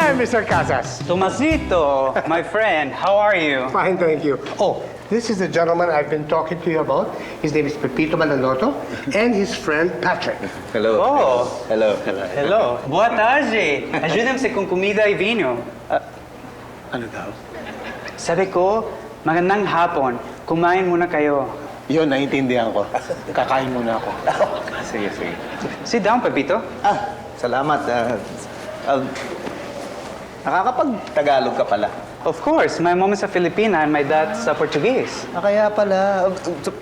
Hi, Mr. Casas. Tomasito, my friend, how are you? Fine, thank you. Oh, this is the gentleman I've been talking to you about. His name is Pepito Manaloto and his friend Patrick. Hello. Oh. Hello. Hello. Boa tarde. Ajuda-me com comida e vinho. Ano daw? Sabi ko, magandang hapon. Kumain muna kayo. Yun, naiintindihan ko. Kakain muna ako. Sige, sige. Sit down, Pepito. Salamat. Nakakapag-Tagalog ka pala. Of course, my mom is a Filipina and my dad's a Portuguese. Kaya pala.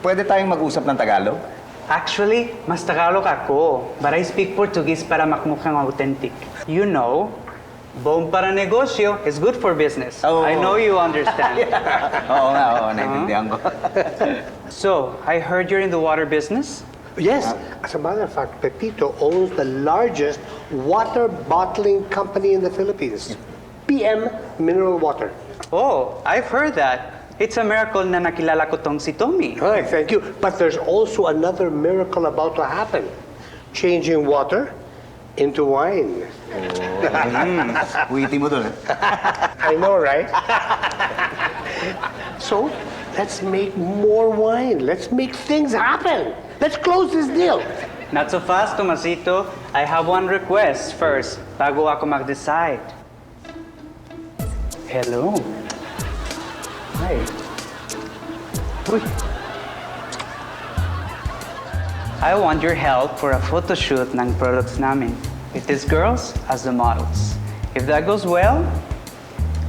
Pwede tayong mag-usap ng Tagalog? Actually, mas Tagalog ako. But I speak Portuguese para makmukhang authentic. You know, bom para negosyo is good for business. Oh. I know you understand. Oo nga, oo. Naiintindihan ko. So, I heard you're in the water business? Yes, as a matter of fact, Pepito owns the largest water bottling company in the Philippines. PM Mineral Water. Oh, I've heard that. It's a miracle na nakilala ko tong si Tommy. All right, thank you. But there's also another miracle about to happen. Changing water into wine. Witty mo dun, I know, right? So, let's make more wine. Let's make things happen. Let's close this deal. Not so fast, Tomasito. I have one request first, bago ako mag-decide. Hello. Hi. Uy. I want your help for a photo shoot ng products namin with these girls as the models. If that goes well,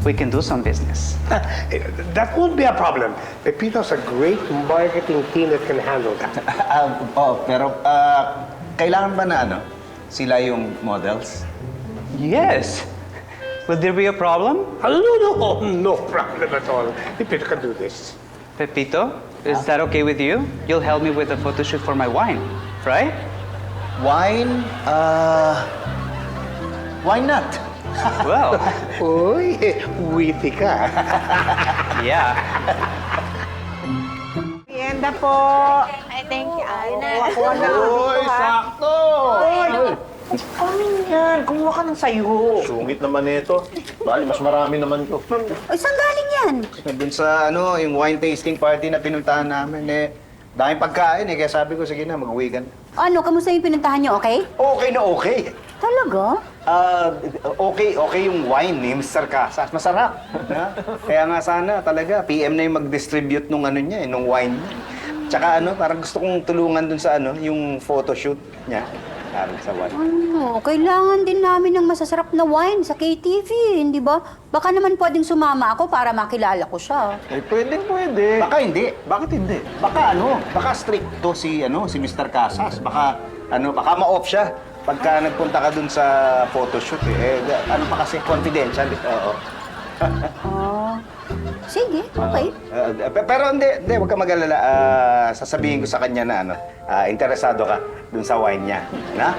we can do some business. That won't be a problem. Pepito's a great marketing team that can handle that. Pero kailangan ba na sila yung models? Yes. Will there be a problem? No problem at all. Pepito can do this. Pepito, is that okay with you? You'll help me with the photo shoot for my wine, right? Wine? Why not? Well, Uy, witty ka. yeah. Merienda po. Ay, thank you. Kuha na lang dito, ha? sakto! Ano yan? Kumuha ka ng sayo. Sungit naman ito. Bali, mas marami naman to. Ay, saan galing yan? Doon sa yung wine tasting party na pinuntahan namin, daming pagkain kaya sabi ko, sige na, mag-uwi ka na. Ano, kamusta yung pinuntahan niyo, okay? Okay na okay. Talaga? Okay yung wine ni Mr. Casas. Masarap. Ha? Kaya nga sana talaga, PM na yung mag-distribute nung niya, nung wine niya. Tsaka parang gusto kong tulungan dun sa yung photoshoot niya. Parang sa wine. Ano, kailangan din namin ng masasarap na wine sa KTV, hindi ba? Baka naman pwedeng sumama ako para makilala ko siya. Pwede. Baka hindi. Bakit hindi? Baka stricto si Mr. Casas. Baka ma-off siya pagka nagpunta ka dun sa photoshoot pa kasi confidential. Oo. Sige, okay. Pero hindi, huwag ka mag-alala. Sasabihin ko sa kanya na interesado ka dun sa wine niya. Na?